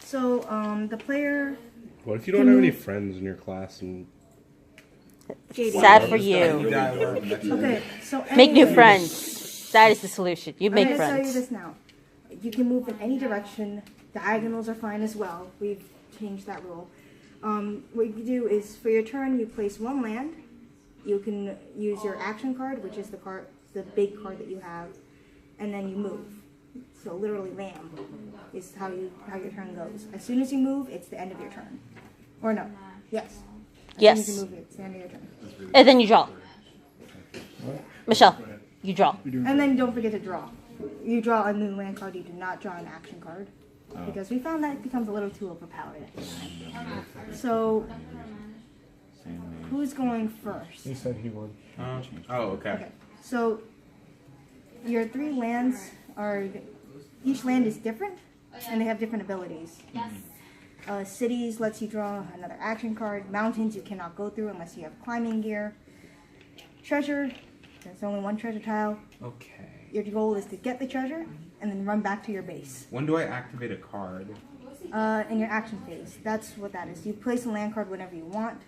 So, the player... What if you don't have any friends in your class and... Sad for you. Okay, so Make new anyways, friends. That is the solution. You make I'm going to tell you friends. this now. You can move in any direction. Diagonals are fine as well. We've changed that rule. What you do is, for your turn, you place one land. You can use your action card, which is the big card that you have, and then you move. So literally, lamb is how your turn goes. As soon as you move, it's the end of your turn. Or no, yes. As soon as you move, it's the end of your turn. And then you draw. Michelle, you draw. And then don't forget to draw. You draw a new land card. You do not draw an action card. Because we found that it becomes a little too overpowered at this time. So, who's going first? He said he would. Okay. So, your 3 lands are... Each land is different, and they have different abilities. Cities lets you draw another action card. Mountains you cannot go through unless you have climbing gear. Treasure, there's only one treasure tile. Okay. Your goal is to get the treasure, and then run back to your base. When do I activate a card? In your action phase. That's what that is. You place a land card whenever you want.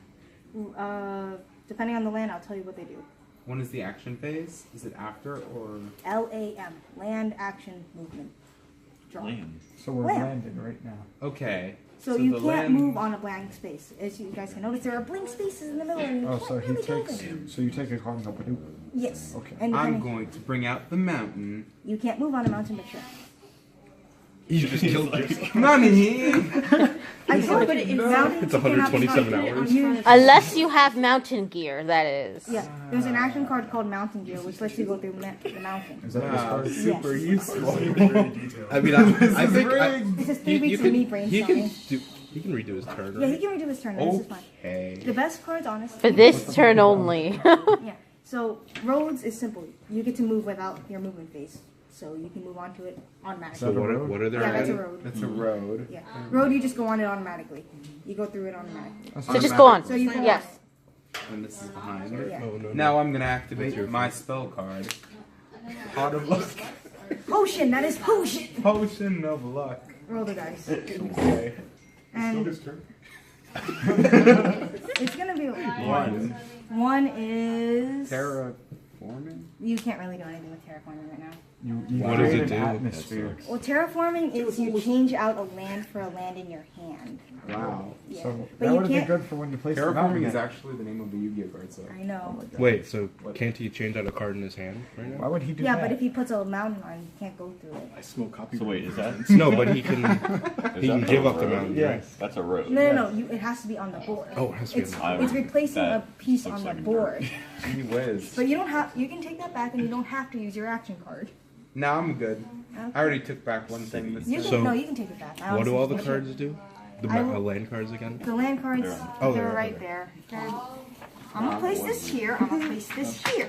Depending on the land, I'll tell you what they do. When is the action phase? Is it after or... LAM. Land, action, movement. Draw. So we're landed right now. Okay. So you can't move on a blank space. As you guys can notice, there are blank spaces in the middle. And you So he takes. So you take a card and go Badoo. Yes. Okay. And I'm going to bring out the mountain. You can't move on a mountain, but sure. You just killed yourself. Money! I told you, in mountains, It's you cannot 127 move on. hours. Unless you have mountain gear, that is. Yeah, there's an action card called Mountain Gear, which lets you go through the mountain. Is that this card? Super useful. I mean, I think... This is 3 weeks of me brainstorming. He can redo his turn, Yeah, right? he can redo his turn. This is fine. Okay. The best cards, honestly. For this turn only. Yeah. So roads is simple. You get to move without your movement phase, so you can move onto it automatically. So what are there? Yeah, that's a road. That's a road. Yeah, road. You just go on it automatically. You go through it automatically. So just go on. So you go Yes. And this is behind it. Yeah. Oh, no, Now I'm going to activate my spell card. Pot of luck. Potion. That is potion. Potion of luck. Roll the dice. Okay. And it's gonna be One. One is Terraforming? You can't really do anything with terraforming right now. You What does create it an do? atmosphere. Well, terraforming is you change out a land for a land in your hand. Wow. Yeah. So But that you would have been can't- good for when you place the mountain. Terraforming is in. actually the name of the Yu-Gi-Oh card set. I know. Wait, so can't he change out a card in his hand right Why now? would he do Yeah, that? but if he puts a mountain on, you can't go through it. I smoke copy. So wait, is that No, but he can give up the road? mountain, right? Yes. That's a road. No. It has to be on the board. Oh, it has to be It's, on the it's replacing a That piece looks on like the a board. Gee whiz. But you don't have. You can take that back, and you don't have to use your action card. No, I'm good. Okay. I already took back one thing this You time. can, So, no, you can take it back. I What do honestly all the think cards do? The I will- land cards again? The land cards, Oh, they're they're right over there. I'm gonna place this here. I'm gonna place this here.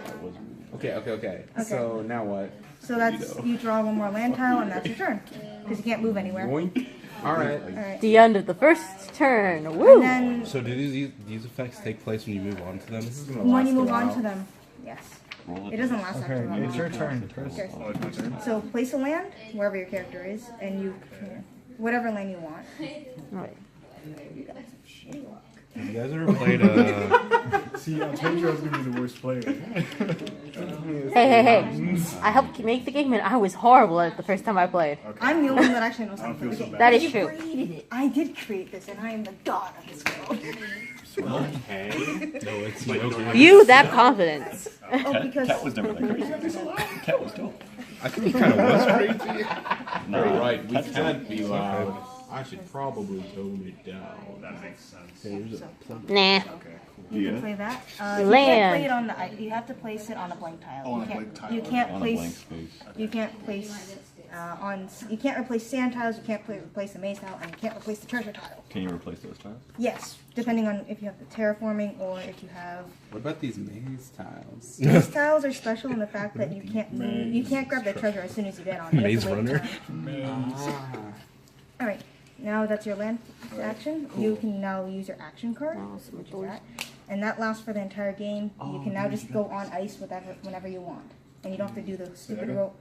Okay. So now what? So that's you draw one more land tile, and that's your turn because you can't move anywhere. Yoink. Alright. All right. The end of the first turn. Woo! And then So do these effects take place when you move on to them? This is gonna when last you a move on while. to them, yes, Roll it doesn't last Okay, actually it's long. your turn, Chris. Yours. Oh, it's my turn. So place a land wherever your character is, and you whatever land you want. Alright. You got some shitty luck. Have you guys ever played See, I told you I was gonna be the worst player. Hey. I helped make the game and I was horrible at it the first time I played. I'm the only one that actually knows I don't something. feel so Okay. bad. That is You true. created it. I did create this, and I am the god of this world. No, it's okay. You that confidence. Oh, because Cat was never that crazy. Cat was dope. I think he kind of was crazy. Nah, Right, we Cat's can't be loud. I should probably tone it down. That makes sense. Nah. Okay, cool. you can play that. You can't Land. play it on the. You have to place it on a blank tile. Oh, on you a can't, blank tile. You can't on a blank place. space. You can't place on. You can't replace sand tiles. You can't replace the maze tile, and you can't replace the treasure tile. Can you replace those tiles? Yes, depending on if you have the terraforming or if you have. What about these maze tiles? Maze tiles are special in the fact that you can't move. You can't grab the treasure as soon as you get on it. You have Maze to wait runner. until- All right. Now that's your land action. You can now use your action card, which is that, and that lasts for the entire game. You can now just go on ice whenever you want, and you don't have to do the stupid roll.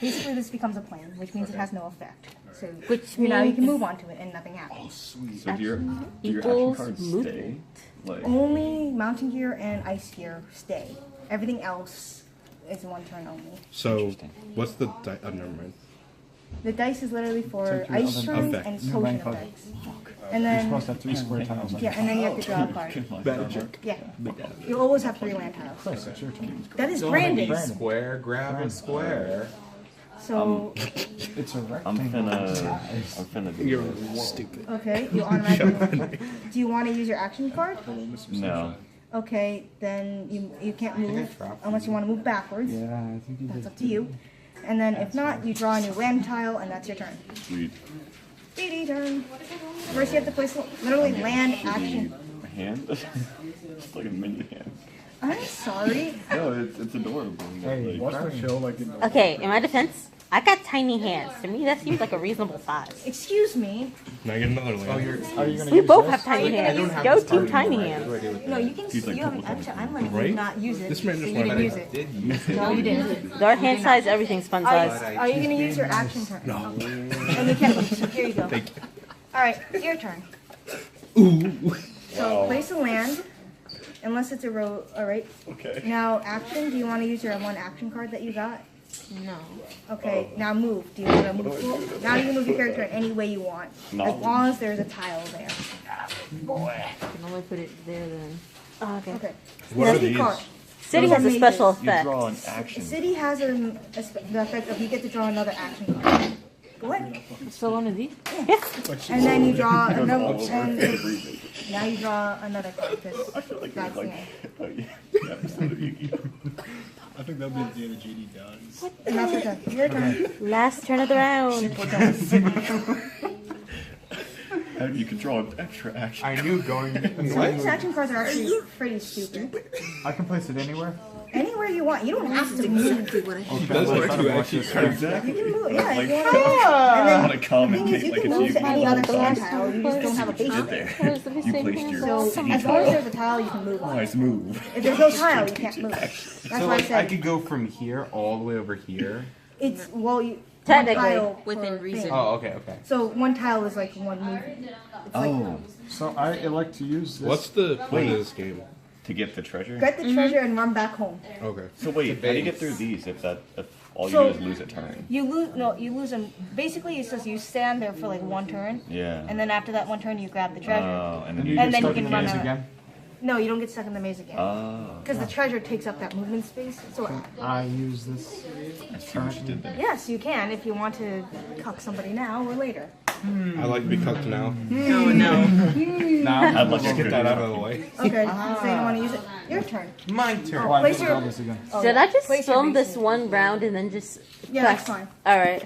Basically this becomes a plane, which means it has no effect. So Which now you means can move on to it and nothing happens. So do your action equals cards movement. stay? Like, Only mountain gear and ice gear stay. Everything else is one turn only. So, what's the never mind. The dice is literally for Take your ice other turns effect. and New potion land card. effects. And You're then supposed to have 3 square tiles. yeah, and then you have to draw a card. Magic. Yeah, you always have 3 land tiles. Chris, it's your turn. That is Don't branding. be square, grab a square. So It's a I'm rectangle. finna do You're this. stupid. okay, you automatically. Do you want to use your action card? No. Okay, then you can't move unless you want to move backwards. Yeah, I think you That's did. up to you. And then if not, you draw a new land tile, and that's your turn. Sweet. BD turn. First, you have to place literally land action. A hand? It's like a mini hand. I'm sorry. No, it's adorable. Hey, Like, Watch my show like in the Okay, in my defense, I got tiny hands. To me, that seems like a reasonable size. Excuse me. Now I get another land. Are you gonna We use both this? have tiny gonna hands. use Go this team tiny hands. No, you can. He's like You have double actually, I'm letting you Right? not use it. This man so just you wanted didn't to- use it. Did use it. No, you didn't. Our hand size, everything's fun size. Are you gonna use your action turn? No. And you can't. So here you go. Thank you. All right, your turn. So place a land, unless it's a row. All right. Okay. Now action. Do you want to use your one action card that you got? No. Okay. Now move. Do you want to move? Now you can move your character in any way you want, as long as there's a tile there. I can only put it there then. Oh, okay. Okay. What are City these? card. City Those has are a special mazes. You effect. draw an action. City has the effect of you get to draw another action card. What? So one of these? And then you draw another. All over And everything. now you draw another card I feel like that's it's like an episode of Yu-Gi-Oh! I think that'll be the end of JD does. and that's your turn. Your turn. Last turn of the round. And you can draw an extra action. I knew going. Some of these action cards are actually pretty stupid. I can place it anywhere. Anywhere you want. You don't have to move. Does work to actually Exactly. You can move. Yeah, Like, if you want to. And I want then to the thing is, commentate you like can it's move to any other land you. tile. You just don't have a base Sit there. there. You placed your So city as long as tile. there's a tile, you can move on. Nice move. If there's no tile, you can't move. That's So why I like I said could go from here all the way over here. it's one Technically, tile within per reason. thing. Oh, okay, okay. So one tile is like one movement. It's like Oh, So I elect to use this. What's the point of this game? to get the treasure? get the treasure and run back home. Okay. So wait, The how do you base. get through these if all you So- do is lose a turn? You lose them. Basically, it's just you stand there for like one turn, Yeah. and then after that one turn, you grab the treasure. Oh, and And then you you And get then you stuck can in the run maze out. again. No, you don't get stuck in the maze again. Oh, Because the treasure takes up that movement space. So, I use this. I see what you did there. yes, you can if you want to cuck somebody now or later. I like to be cooked now. No, no. I'd like Let's to get that out of the way. Okay, so you want to use it? Your turn. My turn. Oh, I Place need to your- draw this again. Oh, Did I just place your film base this in. one round and then just Yeah, that's fine. All right.